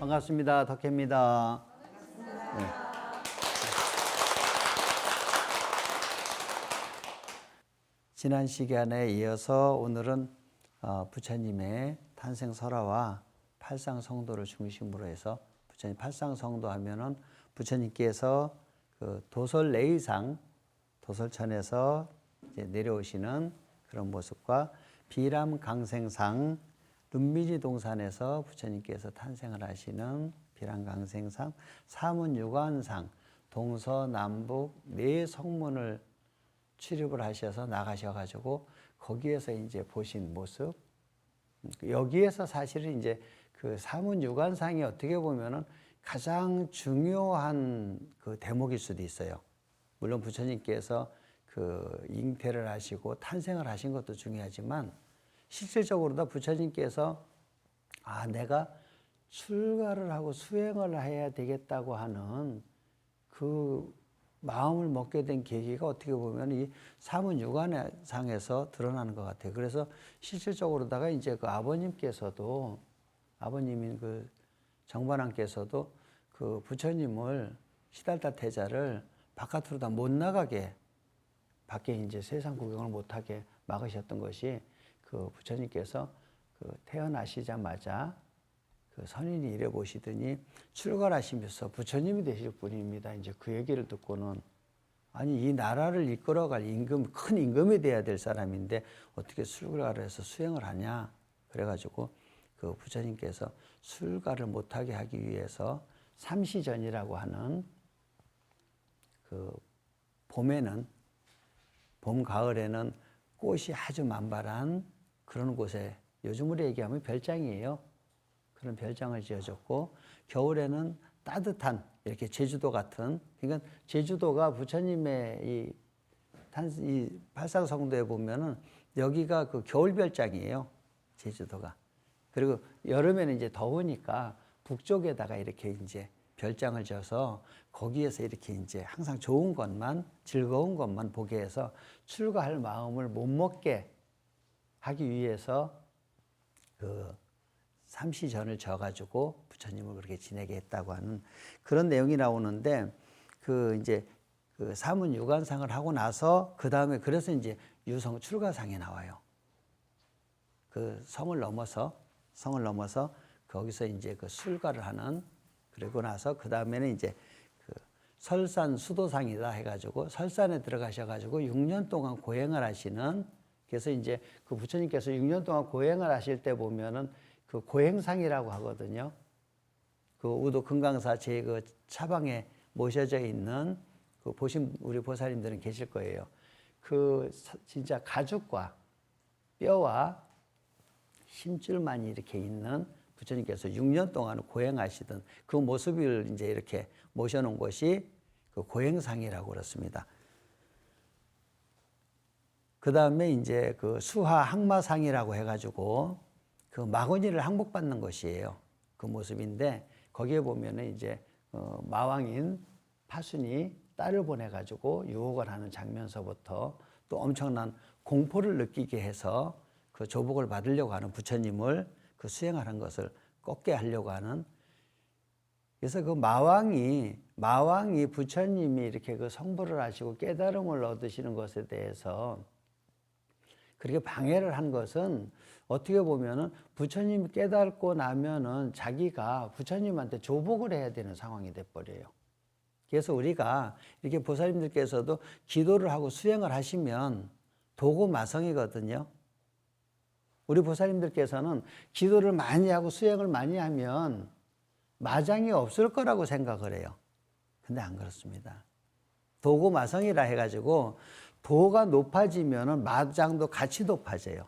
반갑습니다. 덕혜입니다. 네. 지난 시간에 이어서 오늘은 부처님의 탄생 설화와 팔상 성도를 중심으로 해서 부처님 팔상 성도 하면은 부처님께서 그 도솔 내의상 도솔천에서 이제 내려오시는 그런 모습과 비람 강생상 룸미지 동산에서 부처님께서 탄생을 하시는 비람 강생상 사문유관상 동서남북 네 성문을 출입을 하셔서 나가셔가지고 거기에서 이제 보신 모습, 여기에서 사실은 이제 그 사문유관상이 어떻게 보면은 가장 중요한 그 대목일 수도 있어요. 물론 부처님께서 그 잉태를 하시고 탄생을 하신 것도 중요하지만 실질적으로도 부처님께서 내가 출가를 하고 수행을 해야 되겠다고 하는 그 마음을 먹게 된 계기가 어떻게 보면 이 사문유관상에서 드러나는 것 같아요. 그래서 실질적으로다가 이제 그 아버님께서도 아버님인 그 정반왕께서도 그 부처님을 시달타 태자를 바깥으로 다 못 나가게 밖에 이제 세상 구경을 못하게 막으셨던 것이 그 부처님께서 그 태어나시자마자 그 선인이 이래 보시더니 출가하시면서 부처님이 되실 분입니다. 이제 그 얘기를 듣고는 아니 이 나라를 이끌어갈 임금 큰 임금이 돼야 될 사람인데 어떻게 출가를 해서 수행을 하냐 그래가지고 그 부처님께서 출가를 못하게 하기 위해서 삼시전이라고 하는 그 봄에는 봄 가을에는 꽃이 아주 만발한 그런 곳에 요즘으로 얘기하면 별장이에요. 그런 별장을 지어줬고 겨울에는 따뜻한 이렇게 제주도 같은 그러니까 제주도가 부처님의 이 팔상성도에 보면은 여기가 그 겨울 별장이에요. 제주도가. 그리고 여름에는 이제 더우니까 북쪽에다가 이렇게 이제 별장을 지어서 거기에서 이렇게 이제 항상 좋은 것만 즐거운 것만 보게 해서 출가할 마음을 못 먹게 하기 위해서 그 삼시전을 져가지고 부처님을 그렇게 지내게 했다고 하는 그런 내용이 나오는데 그 이제 그 사문유관상을 하고 나서 그 다음에 그래서 이제 유성 출가상이 나와요. 그 성을 넘어서 거기서 이제 그 출가를 하는 그리고 나서 그 다음에는 이제 그 설산 수도상이다 해가지고 설산에 들어가셔가지고 6년 동안 고행을 하시는 그래서 이제 그 부처님께서 6년 동안 고행을 하실 때 보면은 그 고행상이라고 하거든요. 그 우도 금강사 제 그 차방에 모셔져 있는 그 보신 우리 보살님들은 계실 거예요. 그 진짜 가죽과 뼈와 힘줄만 이렇게 있는 부처님께서 6년 동안 고행하시던 그 모습을 이제 이렇게 모셔놓은 곳이 그 고행상이라고 그렇습니다. 그 다음에 이제 그 수하 항마상이라고 해가지고 그 마구니를 항복받는 것이에요. 그 모습인데 거기에 보면은 이제 마왕인 파순이 딸을 보내가지고 유혹을 하는 장면서부터 또 엄청난 공포를 느끼게 해서 그 조복을 받으려고 하는 부처님을 그 수행하는 것을 꺾게 하려고 하는 그래서 그 마왕이 부처님이 이렇게 그 성불을 하시고 깨달음을 얻으시는 것에 대해서 그렇게 방해를 한 것은 어떻게 보면은 부처님이 깨닫고 나면은 자기가 부처님한테 조복을 해야 되는 상황이 돼버려요. 그래서 우리가 이렇게 보살님들께서도 기도를 하고 수행을 하시면 도고마성이거든요. 우리 보살님들께서는 기도를 많이 하고 수행을 많이 하면 마장이 없을 거라고 생각을 해요. 근데 안 그렇습니다. 도고마성이라 해가지고 도가 높아지면 마장도 같이 높아져요.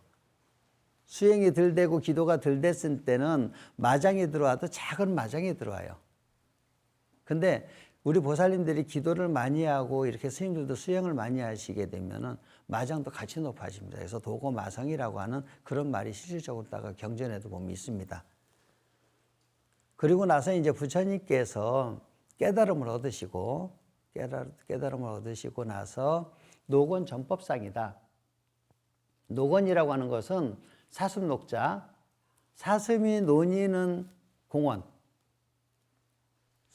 수행이 덜 되고 기도가 덜 됐을 때는 마장이 들어와도 작은 마장이 들어와요. 근데 우리 보살님들이 기도를 많이 하고 이렇게 스님들도 수행을 많이 하시게 되면은 마장도 같이 높아집니다. 그래서 도고마성이라고 하는 그런 말이 실질적으로다가 경전에도 보면 있습니다. 그리고 나서 이제 부처님께서 깨달음을 얻으시고 나서 노건 전법상이다. 노건이라고 하는 것은 사슴 녹자, 사슴이 논이는 공원,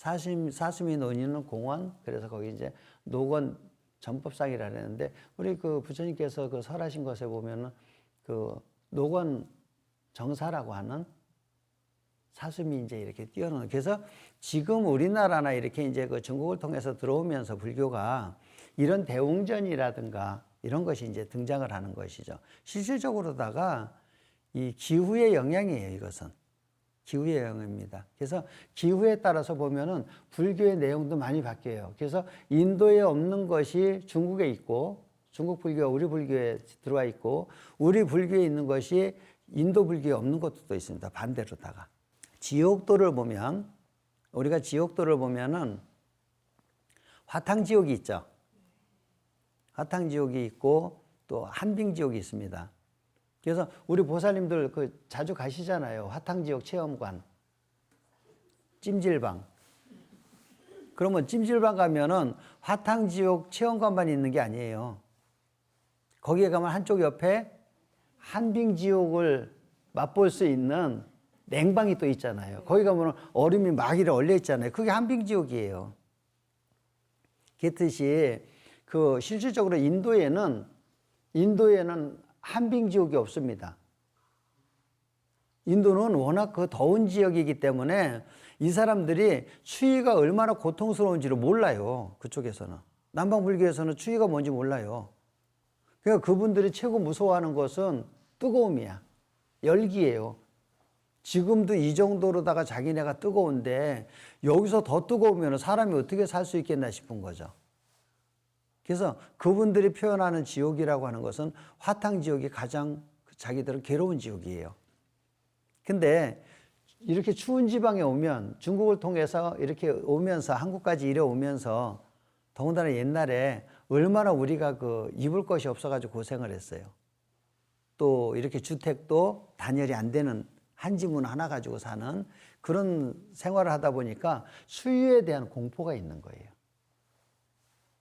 사슴이 노니는 공원, 그래서 거기 이제 노건 전법상이라 그랬는데, 우리 그 부처님께서 그 설하신 것에 보면은 그 노건 정사라고 하는 사슴이 이제 이렇게 뛰어노는. 그래서 지금 우리나라나 이렇게 이제 그 중국을 통해서 들어오면서 불교가 이런 대웅전이라든가 이런 것이 이제 등장을 하는 것이죠. 실질적으로다가 이 기후의 영향이에요, 이것은. 기후의 영향입니다. 그래서 기후에 따라서 보면은 불교의 내용도 많이 바뀌어요. 그래서 인도에 없는 것이 중국에 있고, 중국 불교가 우리 불교에 들어와 있고, 우리 불교에 있는 것이 인도 불교에 없는 것도 있습니다. 반대로다가. 지옥도를 보면, 우리가 지옥도를 보면은 화탕지옥이 있죠. 화탕지옥이 있고 또 한빙지옥이 있습니다. 그래서 우리 보살님들 그 자주 가시잖아요. 화탕지옥 체험관, 찜질방. 그러면 찜질방 가면은 화탕지옥 체험관만 있는 게 아니에요. 거기에 가면 한쪽 옆에 한빙지옥을 맛볼 수 있는 냉방이 또 있잖아요. 거기 가면 얼음이 막 이래 얼려 있잖아요. 그게 한빙지옥이에요. 그렇듯이 그 실질적으로 인도에는 한빙지옥이 없습니다. 인도는 워낙 그 더운 지역이기 때문에 이 사람들이 추위가 얼마나 고통스러운지를 몰라요. 그쪽에서는. 남방불교에서는 추위가 뭔지 몰라요. 그러니까 그분들이 최고 무서워하는 것은 뜨거움이야. 열기예요. 지금도 이 정도로다가 자기네가 뜨거운데 여기서 더 뜨거우면 사람이 어떻게 살 수 있겠나 싶은 거죠. 그래서 그분들이 표현하는 지옥이라고 하는 것은 화탕지옥이 가장 자기들은 괴로운 지옥이에요. 근데 이렇게 추운 지방에 오면, 중국을 통해서 이렇게 오면서 한국까지 이래 오면서, 더군다나 옛날에 얼마나 우리가 그 입을 것이 없어가지고 고생을 했어요. 또 이렇게 주택도 단열이 안 되는 한 지문 하나 가지고 사는 그런 생활을 하다 보니까 수유에 대한 공포가 있는 거예요.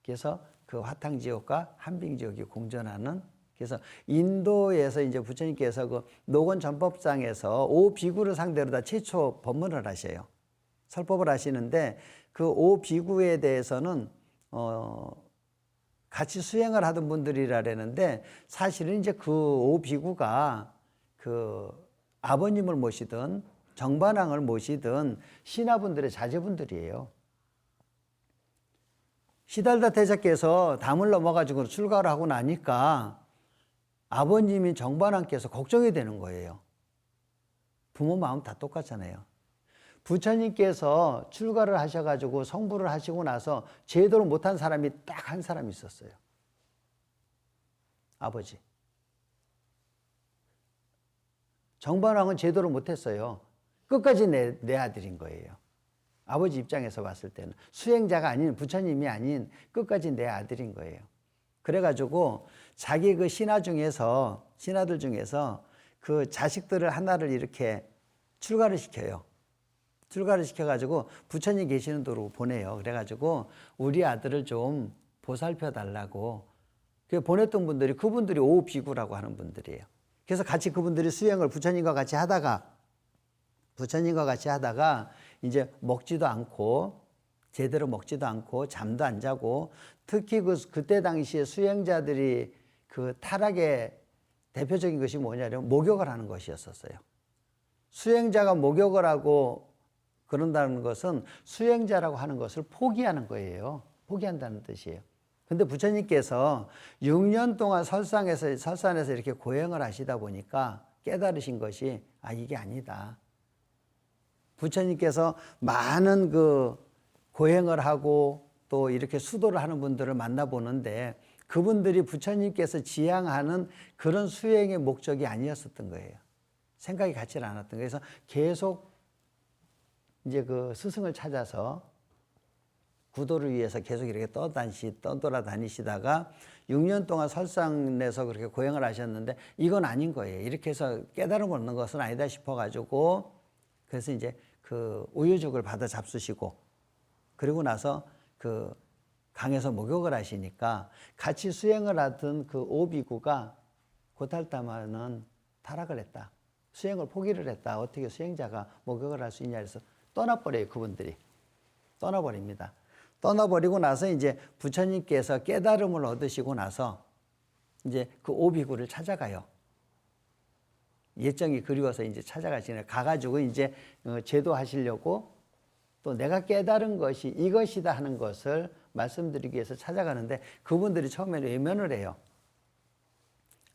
그래서 그 화탕지옥과 한빙지옥이 공존하는, 그래서 인도에서 이제 부처님께서 그 노건 전법상에서 5비구를 상대로 다 최초 법문을 하셔요. 설법을 하시는데 그 5비구에 대해서는 같이 수행을 하던 분들이라는데, 사실은 이제 그 5비구가 그 아버님을 모시든 정반왕을 모시든 신하분들의 자제분들이에요. 시달다 대자께서 담을 넘어가지고 출가를 하고 나니까 아버님인 정반왕께서 걱정이 되는 거예요. 부모 마음 다 똑같잖아요. 부처님께서 출가를 하셔가지고 성불을 하시고 나서 제대로 못한 사람이 딱 한 사람 있었어요. 아버지. 정반왕은 제대로 못했어요. 끝까지 내 아들인 거예요. 아버지 입장에서 봤을 때는 수행자가 아닌, 부처님이 아닌 끝까지 내 아들인 거예요. 그래가지고 자기 그 신하들 중에서 그 자식들을 하나를 이렇게 출가를 시켜요. 출가를 시켜가지고 부처님 계시는 도로 보내요. 그래가지고 우리 아들을 좀 보살펴 달라고 보냈던 분들이, 그분들이 오비구라고 하는 분들이에요. 그래서 같이 그분들이 수행을 부처님과 같이 하다가 이제 먹지도 않고, 제대로 먹지도 않고 잠도 안 자고, 특히 그때 당시에 수행자들이 그 타락의 대표적인 것이 뭐냐면 목욕을 하는 것이었었어요. 수행자가 목욕을 하고 그런다는 것은 수행자라고 하는 것을 포기하는 거예요. 포기한다는 뜻이에요. 근데 부처님께서 6년 동안 설산에서 이렇게 고행을 하시다 보니까 깨달으신 것이, 이게 아니다. 부처님께서 많은 그 고행을 하고 또 이렇게 수도를 하는 분들을 만나보는데 그분들이 부처님께서 지향하는 그런 수행의 목적이 아니었었던 거예요. 생각이 같지 않았던 거예요. 그래서 계속 이제 그 스승을 찾아서 구도를 위해서 계속 이렇게 떠돌아다니시다가 6년 동안 설상에서 그렇게 고행을 하셨는데 이건 아닌 거예요. 이렇게 해서 깨달음 얻는 것은 아니다 싶어가지고, 그래서 이제 그 우유죽을 받아 잡수시고, 그리고 나서 그 강에서 목욕을 하시니까 같이 수행을 하던 그 오비구가 고탈다마는 타락을 했다. 수행을 포기를 했다. 어떻게 수행자가 목욕을 할 수 있냐 해서 떠나버려요, 그분들이. 떠나버립니다. 떠나버리고 나서 이제 부처님께서 깨달음을 얻으시고 나서 이제 그 오비구를 찾아가요. 예정이 그리워서 이제 찾아가시네. 가가지고 이제 제도하시려고 또 내가 깨달은 것이 이것이다 하는 것을 말씀드리기 위해서 찾아가는데 그분들이 처음에는 외면을 해요.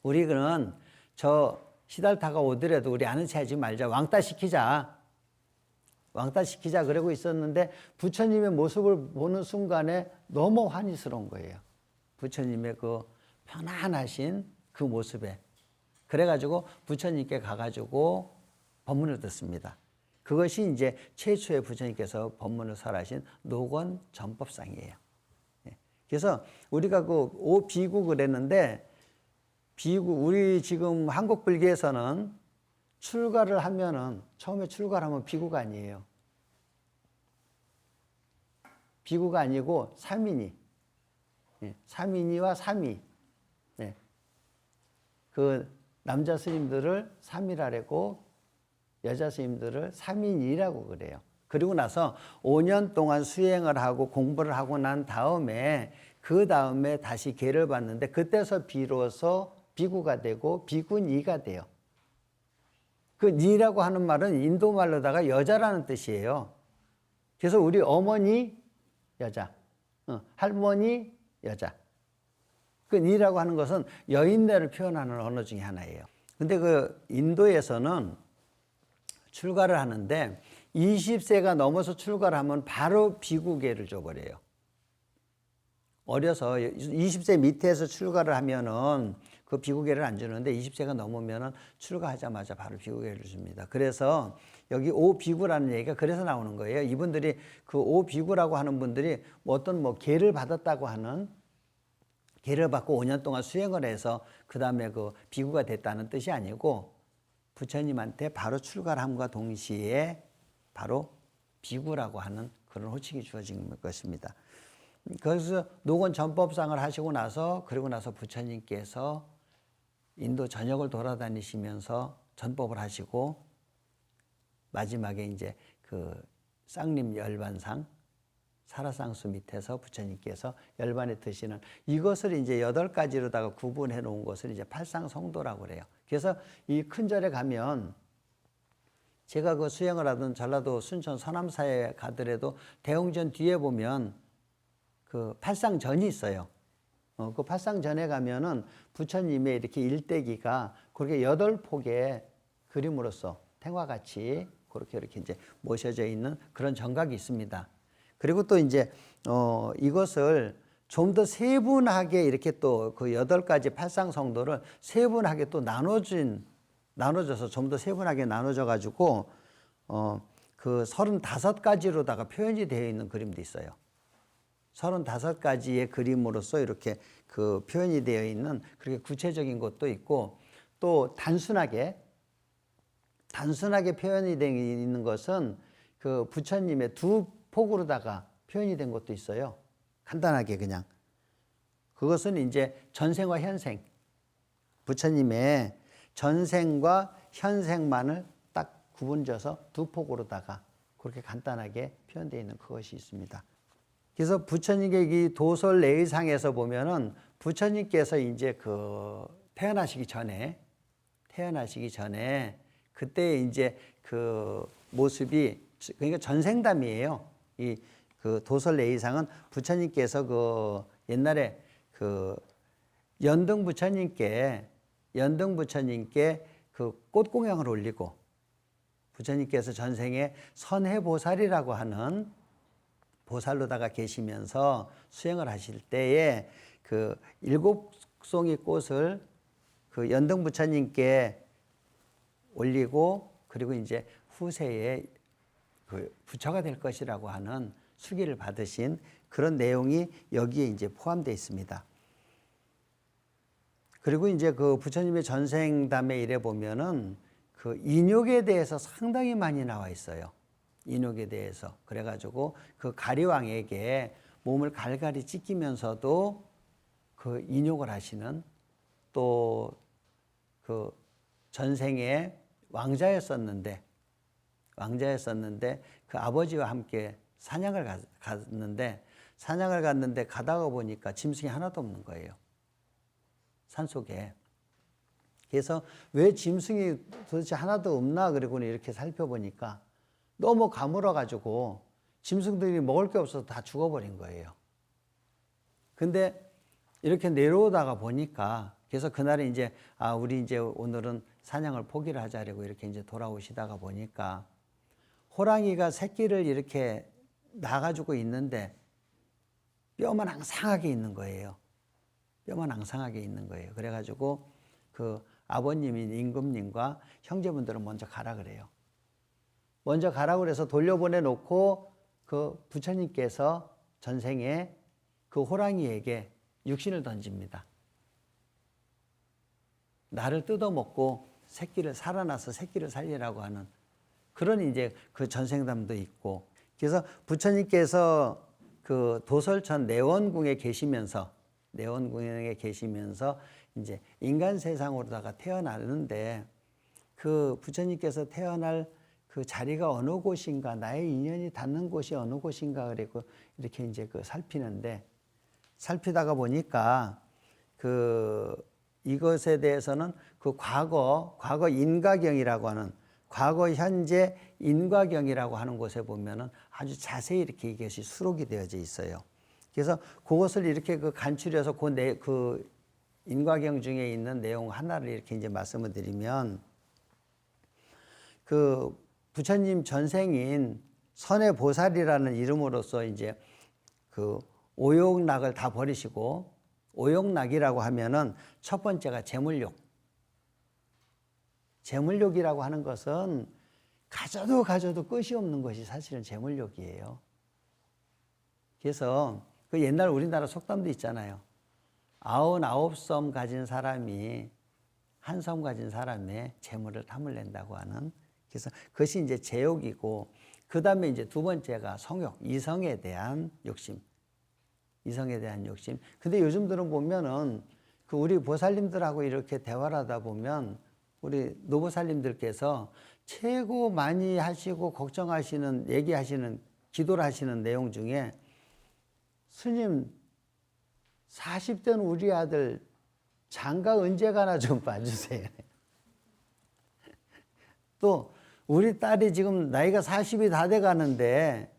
우리는 저 시달타가 오더라도 우리 아는 체 하지 말자. 왕따 시키자. 그러고 있었는데 부처님의 모습을 보는 순간에 너무 환희스러운 거예요. 부처님의 그 편안하신 그 모습에. 그래가지고 부처님께 가가지고 법문을 듣습니다. 그것이 이제 최초의 부처님께서 법문을 설하신 노건 전법상이에요. 그래서 우리가 그 오비구 그랬는데 비구 우리 지금 한국 불교에서는 출가를 하면은 처음에 출가를 하면 비구가 아니에요. 비구가 아니고 삼인이. 삼인이와 삼이. 그 남자 스님들을 삼이라고 여자 스님들을 삼인이라고 그래요. 그리고 나서 5년 동안 수행을 하고 공부를 하고 난 다음에 그 다음에 다시 계를 받는데 그때서 비로소 비구가 되고 비구니가 돼요. 그 니라고 하는 말은 인도 말로다가 여자라는 뜻이에요. 그래서 우리 어머니 여자, 할머니 여자. 그 니라고 하는 것은 여인네를 표현하는 언어 중에 하나예요. 근데 그 인도에서는 출가를 하는데 20세가 넘어서 출가를 하면 바로 비구계를 줘버려요. 어려서 20세 밑에서 출가를 하면은 그 비구계를 안 주는데 20세가 넘으면은 출가하자마자 바로 비구계를 줍니다. 그래서 여기 오비구라는 얘기가 그래서 나오는 거예요. 이분들이 그 오비구라고 하는 분들이 어떤 계를 받았다고 하는 계를 받고 5년 동안 수행을 해서 그 다음에 그 비구가 됐다는 뜻이 아니고 부처님한테 바로 출가를 함과 동시에 바로 비구라고 하는 그런 호칭이 주어진 것입니다. 그래서 노건 전법상을 하시고 나서 그리고 나서 부처님께서 인도 전역을 돌아다니시면서 전법을 하시고 마지막에 이제 그 쌍림 열반상 사라상수 밑에서 부처님께서 열반에 드시는 이것을 이제 8가지로다가 구분해 놓은 것을 이제 팔상성도라고 그래요. 그래서 이 큰 절에 가면 제가 그 수행을 하던 전라도 순천 서남사에 가더라도 대웅전 뒤에 보면 그 팔상전이 있어요. 그 팔상전에 가면은 부처님의 이렇게 일대기가 그렇게 8폭의 그림으로써 탱화같이 그렇게 이렇게 이제 모셔져 있는 그런 정각이 있습니다. 그리고 또 이제 이것을 좀 더 세분하게 이렇게 또 그 8가지 팔상성도를 세분하게 또 나눠져서 좀 더 세분하게 나눠져 가지고 그 35가지로다가 표현이 되어 있는 그림도 있어요. 35가지의 그림으로서 이렇게 그 표현이 되어 있는 그렇게 구체적인 것도 있고 또 단순하게 표현이 되어 있는 것은 그 부처님의 2폭으로다가 표현이 된 것도 있어요. 간단하게 그냥. 그것은 이제 전생과 현생. 부처님의 전생과 현생만을 딱 구분져서 2폭으로다가 그렇게 간단하게 표현되어 있는 그것이 있습니다. 그래서 부처님의 이 도솔 내의상에서 보면은 부처님께서 이제 그 태어나시기 전에 그때 이제 그 모습이 그러니까 전생담이에요. 이 그 도솔 내의상은 부처님께서 그 옛날에 그 연등 부처님께 그 꽃공양을 올리고 부처님께서 전생에 선해보살이라고 하는 보살로다가 계시면서 수행을 하실 때에 그 7송이 꽃을 그 연등 부처님께 올리고 그리고 이제 후세에 그 부처가 될 것이라고 하는 수기를 받으신 그런 내용이 여기에 이제 포함되어 있습니다. 그리고 이제 그 부처님의 전생담에 이래 보면은 그 인욕에 대해서 상당히 많이 나와 있어요. 인욕에 대해서. 그래가지고 그 가리왕에게 몸을 갈갈이 찢기면서도 그 인욕을 하시는 또 그 전생에 왕자였었는데 그 아버지와 함께 사냥을 갔는데 가다가 보니까 짐승이 하나도 없는 거예요. 산속에. 그래서 왜 짐승이 도대체 하나도 없나 그러고 이렇게 살펴보니까 너무 가물어 가지고 짐승들이 먹을 게 없어서 다 죽어버린 거예요. 근데 이렇게 내려오다가 보니까 그래서 그날은 이제 우리 이제 오늘은 사냥을 포기를 하자라고 이렇게 이제 돌아오시다가 보니까 호랑이가 새끼를 이렇게 낳아가지고 있는데 뼈만 앙상하게 있는 거예요. 뼈만 앙상하게 있는 거예요. 그래가지고 그 아버님인 임금님과 형제분들은 먼저 가라 그래요. 먼저 가라 그래서 돌려보내 놓고 그 부처님께서 전생에 그 호랑이에게 육신을 던집니다. 나를 뜯어먹고 살아나서 새끼를 살리라고 하는 그런 이제 그 전생담도 있고, 그래서 부처님께서 그 도솔천 내원궁에 계시면서 이제 인간 세상으로다가 태어나는데 그 부처님께서 태어날 그 자리가 어느 곳인가, 나의 인연이 닿는 곳이 어느 곳인가 그리고 이렇게 이제 그 살피다가 보니까 이것에 대해서는 그 과거 인과경이라고 하는 과거 현재 인과경이라고 하는 곳에 보면은 아주 자세히 이렇게 이것이 수록이 되어져 있어요. 그래서 그것을 이렇게 그 간추려서 그 인과경 중에 있는 내용 하나를 이렇게 이제 말씀을 드리면, 그 부처님 전생인 선해보살이라는 이름으로서 이제 그 오욕락을 다 버리시고, 오욕락이라고 하면은 첫 번째가 재물욕. 재물욕이라고 하는 것은 가져도 끝이 없는 것이 사실은 재물욕이에요. 그래서 그 옛날 우리나라 속담도 있잖아요. 99섬 가진 사람이 한 섬 가진 사람의 재물을 탐을낸다고 하는. 그래서 그것이 이제 재욕이고, 그 다음에 이제 두 번째가 성욕, 이성에 대한 욕심. 근데 요즘들은 보면은 그 우리 보살님들하고 이렇게 대화를 하다 보면 우리 노보살님들께서 최고 많이 하시고 걱정하시는, 얘기하시는, 기도를 하시는 내용 중에, 스님 40대는 우리 아들 장가 언제 가나 좀 봐주세요. 또 우리 딸이 지금 나이가 40이 다 돼 가는데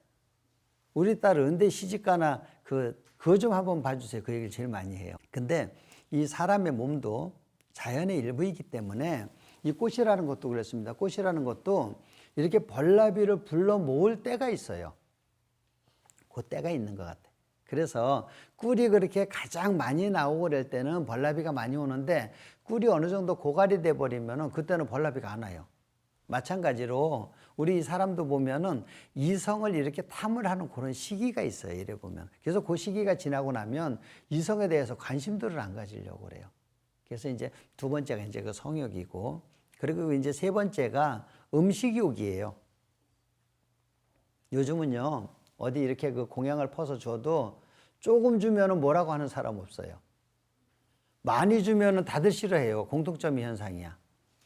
우리 딸 언제 시집 가나 그거 좀 한번 봐주세요. 그 얘기를 제일 많이 해요. 근데 이 사람의 몸도 자연의 일부이기 때문에 이 꽃이라는 것도 그렇습니다. 꽃이라는 것도 이렇게 벌나비를 불러 모을 때가 있어요. 그 때가 있는 것 같아요. 그래서 꿀이 그렇게 가장 많이 나오고 그럴 때는 벌나비가 많이 오는데, 꿀이 어느 정도 고갈이 돼 버리면은 그때는 벌나비가 안 와요. 마찬가지로 우리 사람도 보면은 이성을 이렇게 탐을 하는 그런 시기가 있어요. 이래 보면. 그래서 그 시기가 지나고 나면 이성에 대해서 관심들을 안 가지려고 그래요. 그래서 이제 두 번째가 이제 그 성욕이고, 그리고 이제 세 번째가 음식욕이에요. 요즘은요, 어디 이렇게 그 공양을 퍼서 줘도 조금 주면은 뭐라고 하는 사람 없어요. 많이 주면은 다들 싫어해요. 공통점이 현상이야.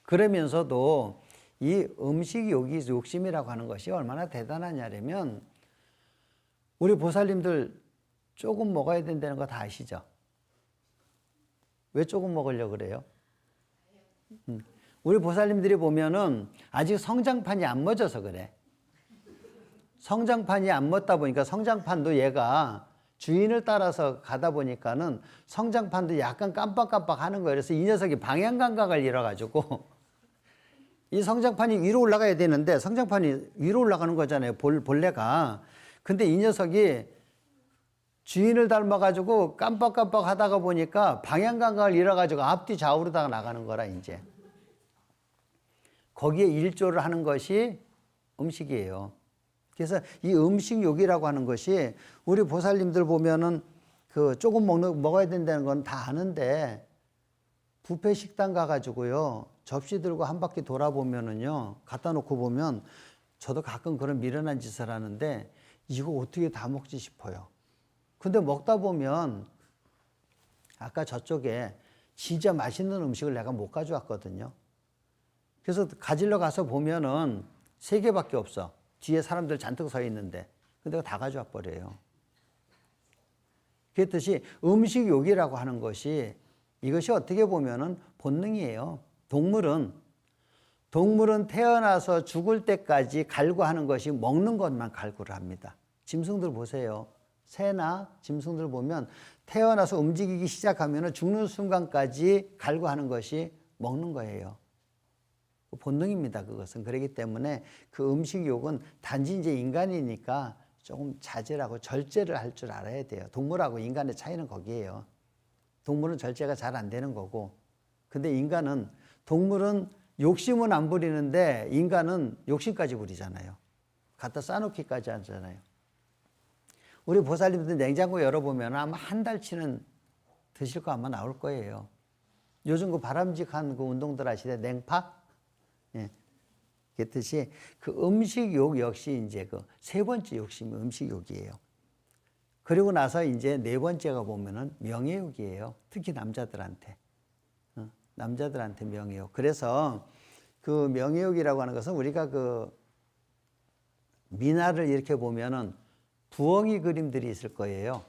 그러면서도 이 음식 욕심이라고 하는 것이 얼마나 대단하냐면, 우리 보살님들 조금 먹어야 된다는 거 다 아시죠? 왜 조금 먹으려고 그래요? 우리 보살님들이 보면은 아직 성장판이 안 멎어서 그래. 성장판이 안 멎다 보니까, 성장판도 얘가 주인을 따라서 가다 보니까는 성장판도 약간 깜빡깜빡 하는 거예요. 그래서 이 녀석이 방향 감각을 잃어가지고 이 성장판이 위로 올라가야 되는데 성장판이 위로 올라가는 거잖아요. 본래가. 근데 이 녀석이 주인을 닮아가지고 깜빡깜빡 하다가 보니까 방향 감각을 잃어가지고 앞뒤 좌우로다가 나가는 거라, 이제. 거기에 일조를 하는 것이 음식이에요. 그래서 이 음식욕이라고 하는 것이 우리 보살님들 보면은 그 조금 먹어야 된다는 건 다 아는데, 뷔페 식당 가가지고요, 접시 들고 한 바퀴 돌아보면은요, 갖다 놓고 보면 저도 가끔 그런 미련한 짓을 하는데 이거 어떻게 다 먹지 싶어요. 근데 먹다 보면 아까 저쪽에 진짜 맛있는 음식을 내가 못 가져왔거든요. 그래서 가지러 가서 보면은 3개밖에 없어. 뒤에 사람들 잔뜩 서 있는데 근데 다 가져와 버려요. 그랬듯이 음식욕이라고 하는 것이 이것이 어떻게 보면은 본능이에요. 동물은 태어나서 죽을 때까지 갈구하는 것이 먹는 것만 갈구를 합니다. 짐승들 보세요. 새나 짐승들 보면 태어나서 움직이기 시작하면 죽는 순간까지 갈구하는 것이 먹는 거예요. 본능입니다. 그것은. 그렇기 때문에 그 음식욕은 단지 이제 인간이니까 조금 자제하고 절제를 할 줄 알아야 돼요. 동물하고 인간의 차이는 거기에요. 동물은 절제가 잘 안 되는 거고, 근데 동물은 욕심은 안 부리는데 인간은 욕심까지 부리잖아요. 갖다 싸놓기까지 하잖아요. 우리 보살님들 냉장고 열어보면 아마 한 달치는 드실 거 아마 나올 거예요. 요즘 그 바람직한 그 운동들 아시죠? 냉파? 예. 그랬듯이 그 음식욕 역시 이제 그 세 번째 욕심이 음식욕이에요. 그리고 나서 이제 네 번째가 보면은 명예욕이에요. 특히 남자들한테. 남자들한테 명예욕. 그래서 그 명예욕이라고 하는 것은 우리가 그 미나를 이렇게 보면은 부엉이 그림들이 있을 거예요.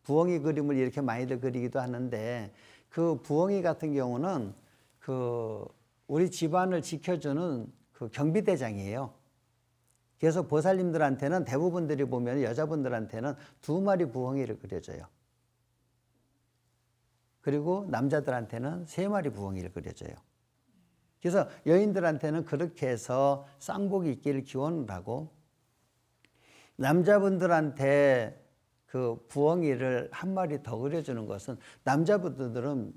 부엉이 그림을 이렇게 많이들 그리기도 하는데 그 부엉이 같은 경우는 그 우리 집안을 지켜주는 그 경비대장이에요. 그래서 보살님들한테는 대부분들이 보면 여자분들한테는 2마리 부엉이를 그려줘요. 그리고 남자들한테는 3마리 부엉이를 그려줘요. 그래서 여인들한테는 그렇게 해서 쌍복이 있기를 기원을 하고, 남자분들한테 그 부엉이를 1마리 더 그려주는 것은 남자분들은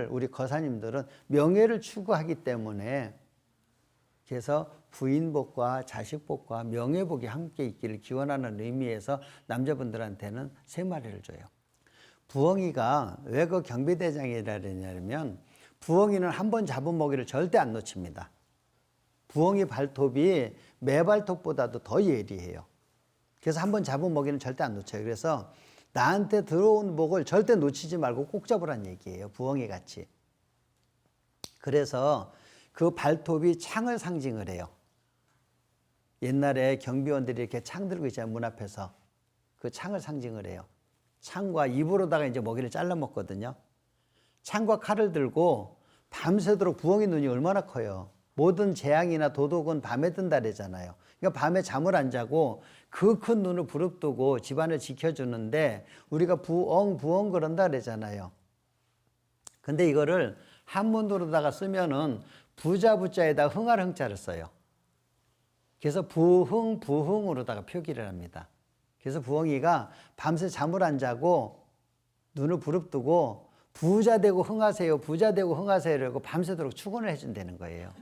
우리 거사님들은 명예를 추구하기 때문에, 그래서 부인복과 자식복과 명예복이 함께 있기를 기원하는 의미에서 남자분들한테는 3마리를 줘요. 부엉이가 왜 그 경비대장이라 그러냐면, 부엉이는 한 번 잡은 먹이를 절대 안 놓칩니다. 부엉이 발톱이 매 발톱보다도 더 예리해요. 그래서 한 번 잡은 먹이는 절대 안 놓쳐요. 그래서 나한테 들어온 목을 절대 놓치지 말고 꼭 잡으란 얘기예요. 부엉이 같이. 그래서 그 발톱이 창을 상징을 해요. 옛날에 경비원들이 이렇게 창 들고 있잖아요. 문 앞에서. 그 창을 상징을 해요. 창과 입으로다가 이제 먹이를 잘라 먹거든요. 창과 칼을 들고 밤새도록, 부엉이 눈이 얼마나 커요. 모든 재앙이나 도둑은 밤에 든다 그러잖아요. 그러니까 밤에 잠을 안 자고 그 큰 눈을 부릅뜨고 집안을 지켜주는데 우리가 부엉 그런다 그러잖아요. 근데 이거를 한문으로다가 쓰면은 부자에다 흥할 흥자를 써요. 그래서 부흥으로다가 표기를 합니다. 그래서 부엉이가 밤새 잠을 안 자고 눈을 부릅뜨고 부자 되고 흥하세요, 부자 되고 흥하세요 이러고 밤새도록 축원을 해준다는 거예요.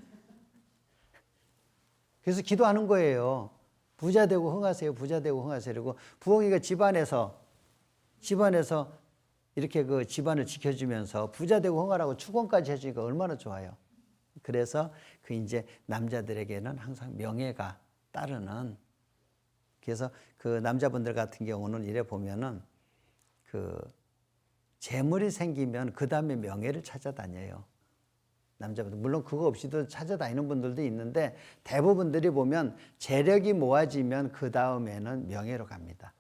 그래서 기도하는 거예요. 부자 되고 흥하세요, 부자 되고 흥하세요 이러고, 부엉이가 집안에서 이렇게 그 집안을 지켜주면서 부자 되고 흥하라고 축원까지 해주니까 얼마나 좋아요. 그래서 그 이제 남자들에게는 항상 명예가 따르는, 그래서 그 남자분들 같은 경우는 이래 보면은 그 재물이 생기면 그 다음에 명예를 찾아다녀요. 남자분들. 물론 그거 없이도 찾아다니는 분들도 있는데 대부분들이 보면 재력이 모아지면 그 다음에는 명예로 갑니다.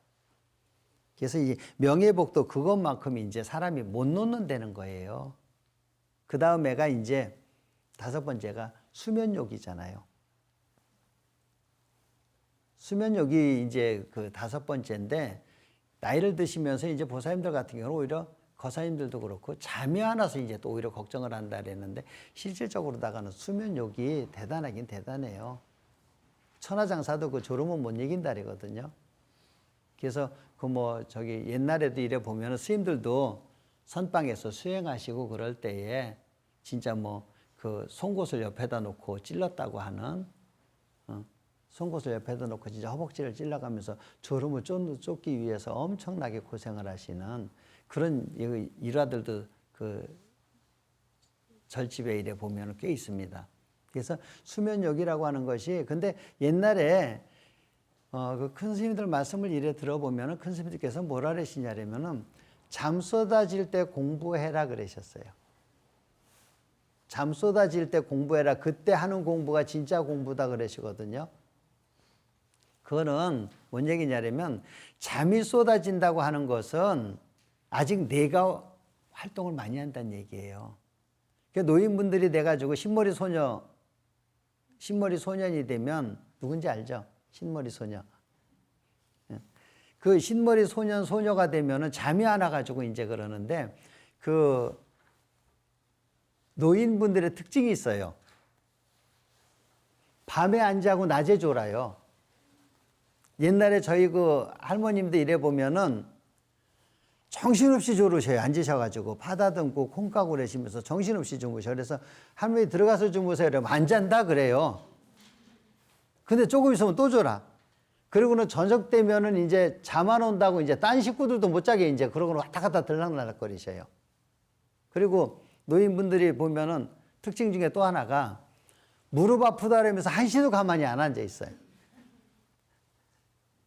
그래서 이 명예복도 그것만큼 이제 사람이 못 놓는다는 거예요. 그 다음에가 이제 5번째가 수면욕이잖아요. 수면욕이 이제 그 5번째인데, 나이를 드시면서 이제 보살님들 같은 경우는 오히려, 거사님들도 그렇고 잠이 안 와서 이제 또 오히려 걱정을 한다 그랬는데, 실질적으로다가는 수면욕이 대단하긴 대단해요. 천하장사도 그 졸음은 못 이긴다 그러거든요. 그래서 그 옛날에도 이래 보면은 스님들도 선방에서 수행하시고 그럴 때에 진짜 그 송곳을 옆에다 놓고 찔렀다고 하는, 송곳을 옆에다 놓고 진짜 허벅지를 찔러가면서 졸음을 쫓기 위해서 엄청나게 고생을 하시는 그런 일화들도 그 절집에 이래 보면 꽤 있습니다. 그래서 수면욕이라고 하는 것이, 근데 옛날에 그 큰 스님들 말씀을 이래 들어보면 큰 스님들께서 뭐라 그러시냐면은 잠 쏟아질 때 공부해라 그러셨어요. 잠 쏟아질 때 공부해라. 그때 하는 공부가 진짜 공부다 그러시거든요. 그거는 뭔 얘기냐면 잠이 쏟아진다고 하는 것은 아직 내가 활동을 많이 한다는 얘기예요. 그러니까 노인분들이 돼가지고 흰머리 소년이 되면 누군지 알죠? 흰머리 소녀. 그 흰머리 소년, 소녀가 되면은 잠이 안 와가지고 이제 그러는데 그 노인분들의 특징이 있어요. 밤에 안 자고 낮에 졸아요. 옛날에 저희 그 할머님들 이래 보면은 정신없이 졸으셔요. 앉으셔가지고 파다듬고 콩 까고 그러시면서 정신없이 주무셔. 그래서 할머니 들어가서 주무세요. 이러면 안 잔다 그래요. 근데 조금 있으면 또 졸아. 그리고는 저녁 되면은 이제 잠 안 온다고 이제 딴 식구들도 못 자게 이제 그러고는 왔다 갔다 들락날락거리셔요. 그리고 노인분들이 보면은 특징 중에 또 하나가 무릎 아프다 그러면서 한시도 가만히 안 앉아 있어요.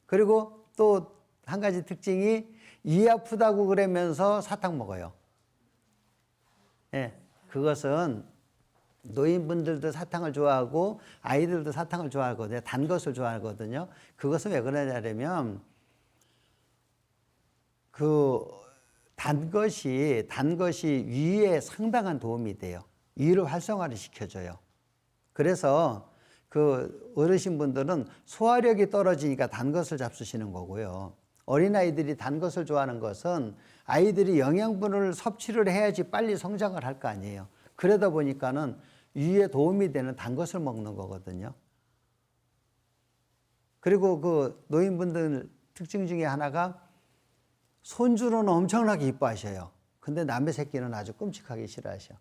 그리고 또 한 가지 특징이 이 아프다고 그러면서 사탕 먹어요. 예, 그것은 노인분들도 사탕을 좋아하고 아이들도 사탕을 좋아하거든요. 단 것을 좋아하거든요. 그것은 왜 그러냐면 그 단 것이 위에 상당한 도움이 돼요. 위를 활성화를 시켜줘요. 그래서 그 어르신분들은 소화력이 떨어지니까 단 것을 잡수시는 거고요. 어린아이들이 단 것을 좋아하는 것은 아이들이 영양분을 섭취를 해야지 빨리 성장을 할 거 아니에요. 그러다 보니까는 위에 도움이 되는 단 것을 먹는 거거든요. 그리고 그 노인분들 특징 중에 하나가 손주는 엄청나게 이뻐하셔요. 근데 남의 새끼는 아주 끔찍하게 싫어하셔.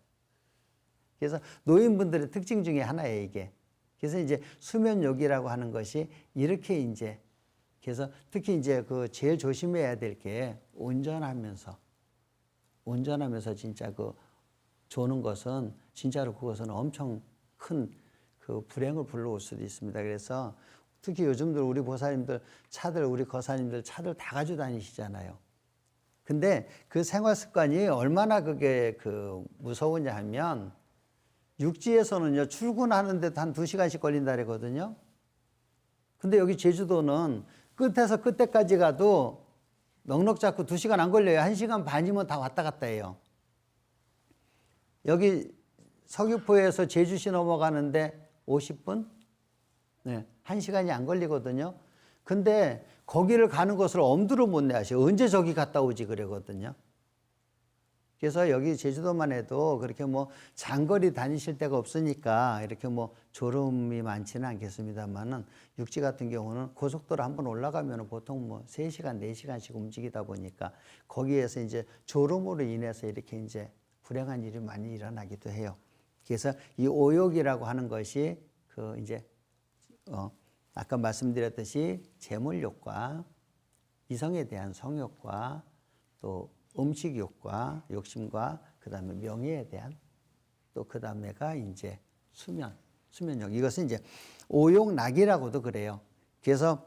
그래서 노인분들의 특징 중에 하나예요, 이게. 그래서 이제 수면욕이라고 하는 것이 이렇게 이제 그래서 특히 이제 그 제일 조심해야 될 게 운전하면서 진짜 그 조는 것은 진짜로 그것은 엄청 큰 그 불행을 불러올 수도 있습니다. 그래서 특히 요즘들 우리 보살님들 차들 우리 거사님들 차들 다 가지고 다니시잖아요. 근데 그 생활 습관이 얼마나 그게 그 무서우냐 하면 육지에서는요 출근하는데도 한 2시간씩 걸린다 그러거든요. 근데 여기 제주도는 끝에서 끝에까지 가도 넉넉 잡고 2시간 안 걸려요. 1시간 반이면 다 왔다 갔다 해요. 여기 서귀포에서 제주시 넘어가는데 50분? 네, 1시간이 안 걸리거든요. 근데 거기를 가는 것을 엄두를 못 내셔. 언제 저기 갔다 오지 그러거든요. 그래서 여기 제주도만 해도 그렇게 뭐 장거리 다니실 데가 없으니까 이렇게 뭐 졸음이 많지는 않겠습니다만은 육지 같은 경우는 고속도로 한번 올라가면 보통 뭐 3시간, 4시간씩 움직이다 보니까 거기에서 이제 졸음으로 인해서 이렇게 이제 불행한 일이 많이 일어나기도 해요. 그래서 이 오욕이라고 하는 것이 그 이제 아까 말씀드렸듯이 재물욕과 이성에 대한 성욕과 또 음식욕과 욕심과 그 다음에 명예에 대한 또 그 다음에가 이제 수면욕. 이것은 이제 오욕락이라고도 그래요. 그래서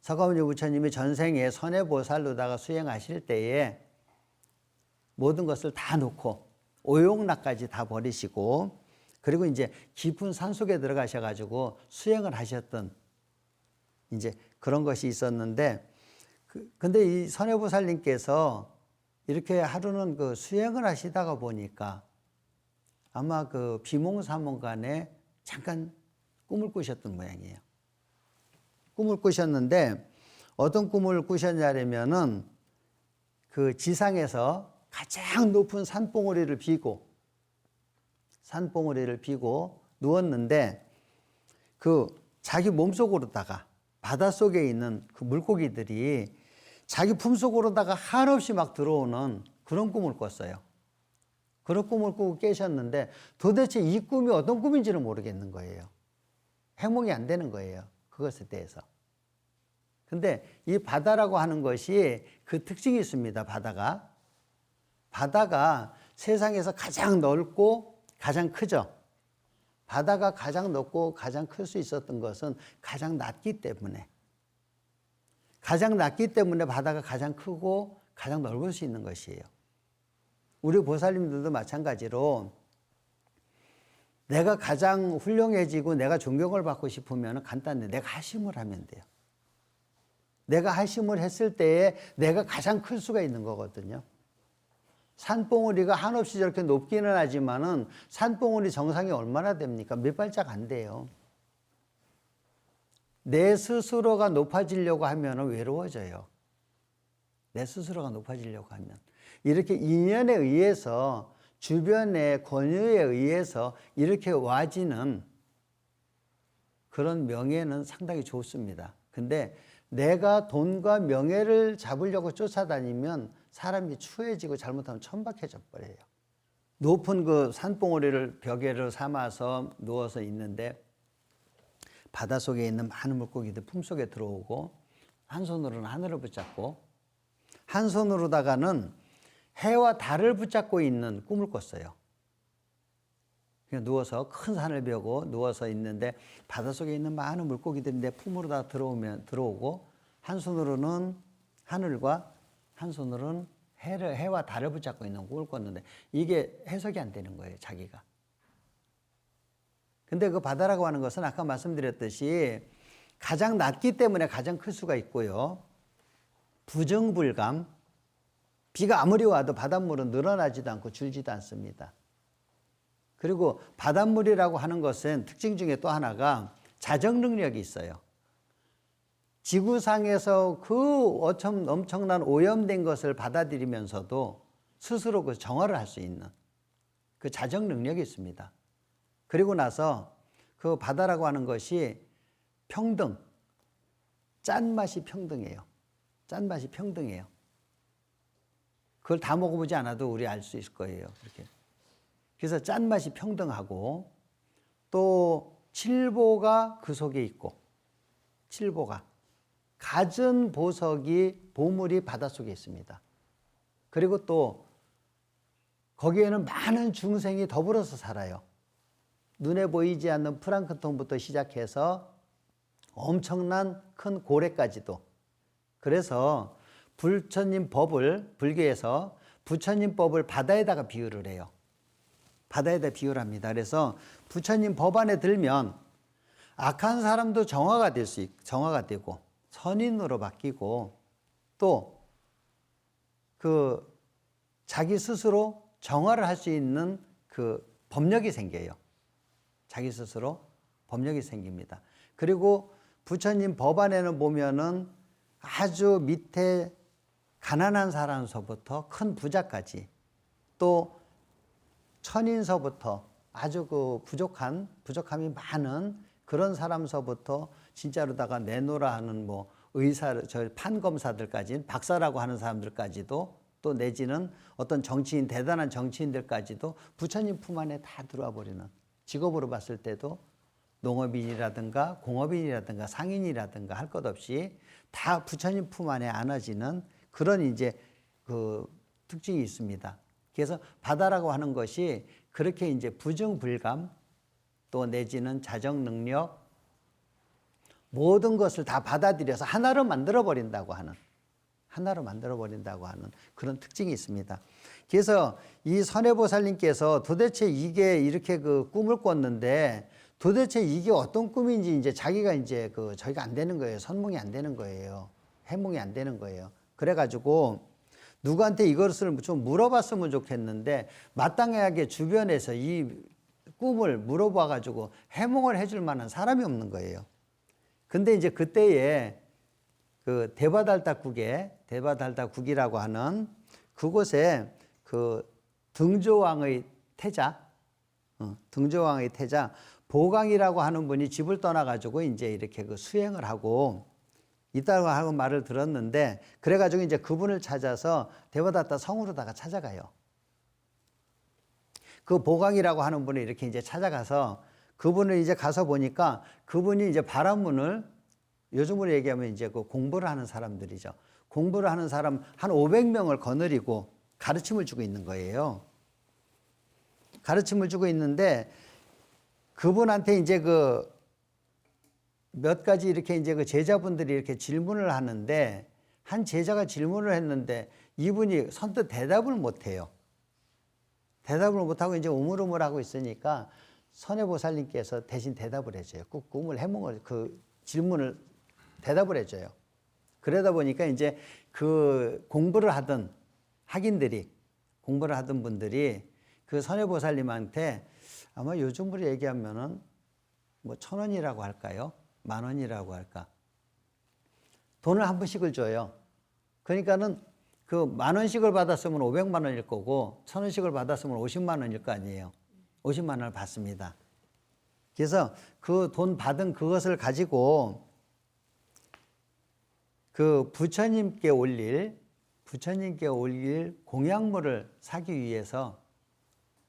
서가모니 부처님이 전생에 선해보살로다가 수행하실 때에 모든 것을 다 놓고 오욕락까지 다 버리시고 그리고 이제 깊은 산속에 들어가셔가지고 수행을 하셨던 이제 그런 것이 있었는데 근데 이 선해보살님께서 이렇게 하루는 그 수행을 하시다가 보니까 아마 그 비몽사몽간에 잠깐 꿈을 꾸셨던 모양이에요. 꿈을 꾸셨는데 어떤 꿈을 꾸셨냐면은 그 지상에서 가장 높은 산봉우리를 비고 누웠는데 그 자기 몸속으로다가 바닷속에 있는 그 물고기들이 자기 품속으로다가 한없이 막 들어오는 그런 꿈을 꿨어요. 그런 꿈을 꾸고 깨셨는데 도대체 이 꿈이 어떤 꿈인지를 모르겠는 거예요. 해몽이 안 되는 거예요. 그것에 대해서. 근데 이 바다라고 하는 것이 그 특징이 있습니다. 바다가 세상에서 가장 넓고 가장 크죠. 바다가 가장 넓고 가장 클 수 있었던 것은 가장 낮기 때문에 바다가 가장 크고 가장 넓을 수 있는 것이에요. 우리 보살님들도 마찬가지로 내가 가장 훌륭해지고 내가 존경을 받고 싶으면 간단해. 내가 하심을 하면 돼요. 내가 하심을 했을 때에 내가 가장 클 수가 있는 거거든요. 산봉우리가 한없이 저렇게 높기는 하지만은 산봉우리 정상이 얼마나 됩니까? 몇 발짝 안 돼요. 내 스스로가 높아지려고 하면 외로워져요. 내 스스로가 높아지려고 하면. 이렇게 인연에 의해서 주변의 권유에 의해서 이렇게 와지는 그런 명예는 상당히 좋습니다. 근데 내가 돈과 명예를 잡으려고 쫓아다니면 사람이 추해지고 잘못하면 천박해져 버려요. 높은 그 산봉우리를 벽에를 삼아서 누워서 있는데 바닷속에 있는 많은 물고기들 품속에 들어오고 한 손으로는 하늘을 붙잡고 한 손으로다가는 해와 달을 붙잡고 있는 꿈을 꿨어요. 그냥 누워서 큰 산을 벼고 누워서 있는데 바닷속에 있는 많은 물고기들이 내 품으로 다 들어오고 한 손으로는 하늘과 한 손으로는 해와 달을 붙잡고 있는 꿈을 꿨는데 이게 해석이 안 되는 거예요, 자기가. 근데 그 바다라고 하는 것은 아까 말씀드렸듯이 가장 낮기 때문에 가장 클 수가 있고요. 부정불감, 비가 아무리 와도 바닷물은 늘어나지도 않고 줄지도 않습니다. 그리고 바닷물이라고 하는 것은 특징 중에 또 하나가 자정 능력이 있어요. 지구상에서 그 엄청난 오염된 것을 받아들이면서도 스스로 그 정화를 할 수 있는 그 자정 능력이 있습니다. 그리고 나서 그 바다라고 하는 것이 평등, 짠맛이 평등해요. 짠맛이 평등해요. 그걸 다 먹어보지 않아도 우리 알 수 있을 거예요. 그렇게. 그래서 짠맛이 평등하고 또 칠보가 그 속에 있고 칠보가 갖은 보석이 보물이 바닷속에 있습니다. 그리고 또 거기에는 많은 중생이 더불어서 살아요. 눈에 보이지 않는 플랑크톤부터 시작해서 엄청난 큰 고래까지도. 그래서 부처님 법을 불교에서 부처님 법을 바다에다가 비유를 해요. 바다에다 비유를 합니다. 그래서 부처님 법 안에 들면 악한 사람도 정화가 되고 선인으로 바뀌고 또 그 자기 스스로 정화를 할 수 있는 그 법력이 생겨요. 자기 스스로 법력이 생깁니다. 그리고 부처님 법 안에는 보면은 아주 밑에 가난한 사람서부터 큰 부자까지 또 천인서부터 아주 그 부족함이 많은 그런 사람서부터 진짜로다가 내노라 하는 뭐 저 판검사들까지 박사라고 하는 사람들까지도 또 내지는 어떤 정치인 대단한 정치인들까지도 부처님 품 안에 다 들어와 버리는 직업으로 봤을 때도 농업인이라든가 공업인이라든가 상인이라든가 할 것 없이 다 부처님 품 안에 안아지는 그런 이제 그 특징이 있습니다. 그래서 바다라고 하는 것이 그렇게 이제 부정불감 또 내지는 자정 능력 모든 것을 다 받아들여서 하나로 만들어 버린다고 하는 그런 특징이 있습니다. 그래서 이 선해보살님께서 도대체 이게 이렇게 그 꿈을 꿨는데 도대체 이게 어떤 꿈인지 이제 자기가 이제 그 저희가 안 되는 거예요. 선몽이 안 되는 거예요. 해몽이 안 되는 거예요. 그래가지고 누구한테 이것을 좀 물어봤으면 좋겠는데 마땅하게 주변에서 이 꿈을 물어봐가지고 해몽을 해줄 만한 사람이 없는 거예요. 근데 이제 그때에 그 대바달다국이라고 하는 그곳에 그 등조왕의 태자 보강이라고 하는 분이 집을 떠나가지고 이제 이렇게 그 수행을 하고 있다고 하고 말을 들었는데 그래가지고 이제 그분을 찾아서 대바달다 성으로다가 찾아가요. 그 보강이라고 하는 분을 이렇게 이제 찾아가서 그분을 이제 가서 보니까 그분이 이제 바람문을 요즘으로 얘기하면 이제 그 공부를 하는 사람들이죠. 공부를 하는 사람 한 500명을 거느리고 가르침을 주고 있는 거예요. 가르침을 주고 있는데 그분한테 이제 그 몇 가지 이렇게 이제 그 제자분들이 이렇게 질문을 하는데 한 제자가 질문을 했는데 이분이 선뜻 대답을 못 해요. 대답을 못 하고 이제 우물우물하고 있으니까 선해보살님께서 대신 대답을 해줘요. 그 꿈을 해몽을 그 질문을 대답을 해줘요. 그러다 보니까 이제 그 공부를 하던 학인들이 공부를 하던 분들이 그 선해보살님한테 아마 요즘으로 얘기하면은 뭐 1,000원이라고 할까요? 10,000원이라고 할까? 돈을 한 푼씩을 줘요. 그러니까는 그 10,000원씩을 받았으면 500만 원일 거고 1,000원씩을 받았으면 50만 원일 거 아니에요. 50만 원을 받습니다. 그래서 그 돈 받은 그것을 가지고 그 부처님께 올릴 공약물을 사기 위해서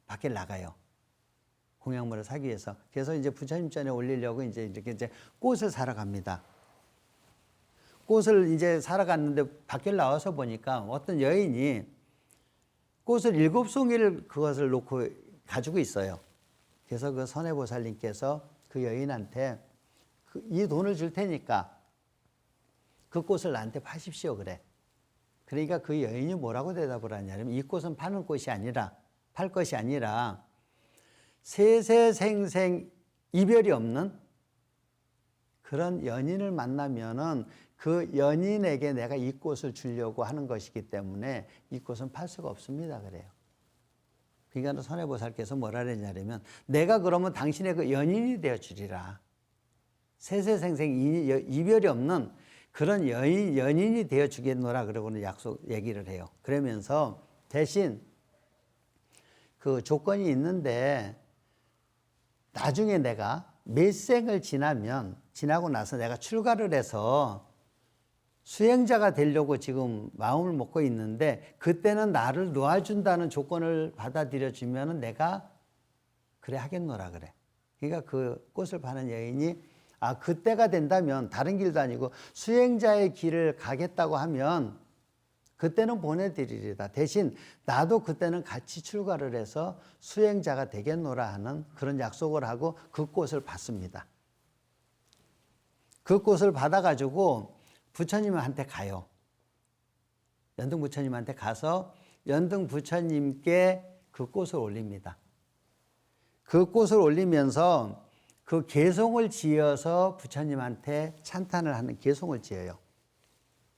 밖에 나가요. 공약물을 사기 위해서. 그래서 이제 부처님 전에 올리려고 이제 이렇게 이제 꽃을 사러 갑니다. 꽃을 이제 사러 갔는데 밖에 나와서 보니까 어떤 여인이 꽃을 7송이를 그것을 놓고 가지고 있어요. 그래서 그 선해보살님께서 그 여인한테 이 돈을 줄 테니까 그 꽃을 나한테 파십시오 그래. 그러니까 그 여인이 뭐라고 대답을 하냐면 이 꽃은 파는 꽃이 아니라 팔 것이 아니라 세세생생 이별이 없는 그런 연인을 만나면은 그 연인에게 내가 이 꽃을 주려고 하는 것이기 때문에 이 꽃은 팔 수가 없습니다 그래요. 그러니까 선해보살께서 뭐라 그랬냐면 내가 그러면 당신의 그 연인이 되어 주리라. 세세생생 이별이 없는 그런 연인이 되어 주겠노라 그러고는 얘기를 해요. 그러면서 대신 그 조건이 있는데 나중에 내가 몇 생을 지나고 나서 내가 출가를 해서 수행자가 되려고 지금 마음을 먹고 있는데 그때는 나를 놓아준다는 조건을 받아들여 주면은 내가 그래 하겠노라 그래. 그러니까 그 꽃을 파는 여인이 그때가 된다면 다른 길도 아니고 수행자의 길을 가겠다고 하면 그때는 보내드리리다. 대신 나도 그때는 같이 출가를 해서 수행자가 되겠노라 하는 그런 약속을 하고 그 꽃을 받습니다. 그 꽃을 받아가지고 부처님한테 가요. 연등 부처님한테 가서 연등 부처님께 그 꽃을 올립니다. 그 꽃을 올리면서 그 개송을 지어서 부처님한테 찬탄을 하는 개송을 지어요.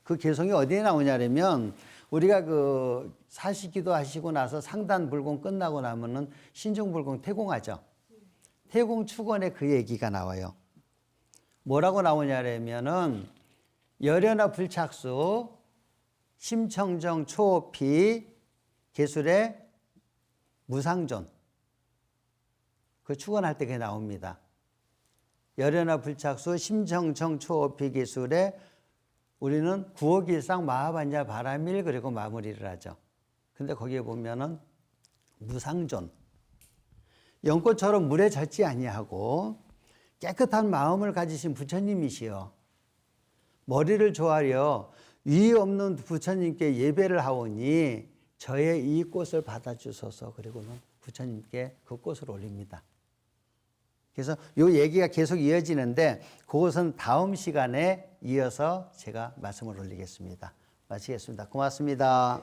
그 개송이 어디에 나오냐면 우리가 그 사시기도 하시고 나서 상단불공 끝나고 나면은 신중불공 태공하죠. 태공 축원에 그 얘기가 나와요. 뭐라고 나오냐면은 열연화 불착수 심청정 초피 개술의 무상존 그 축원할 때 그게 나옵니다. 열연화 불착수 심청정 초피 개술의 우리는 구억일상 마하반야 바라밀 그리고 마무리를 하죠. 근데 거기에 보면은 무상존 연꽃처럼 물에 젖지 아니하고 깨끗한 마음을 가지신 부처님이시여 머리를 조아려 위 없는 부처님께 예배를 하오니 저의 이 꽃을 받아주소서. 그리고는 부처님께 그 꽃을 올립니다. 그래서 이 얘기가 계속 이어지는데 그것은 다음 시간에 이어서 제가 말씀을 올리겠습니다. 마치겠습니다. 고맙습니다.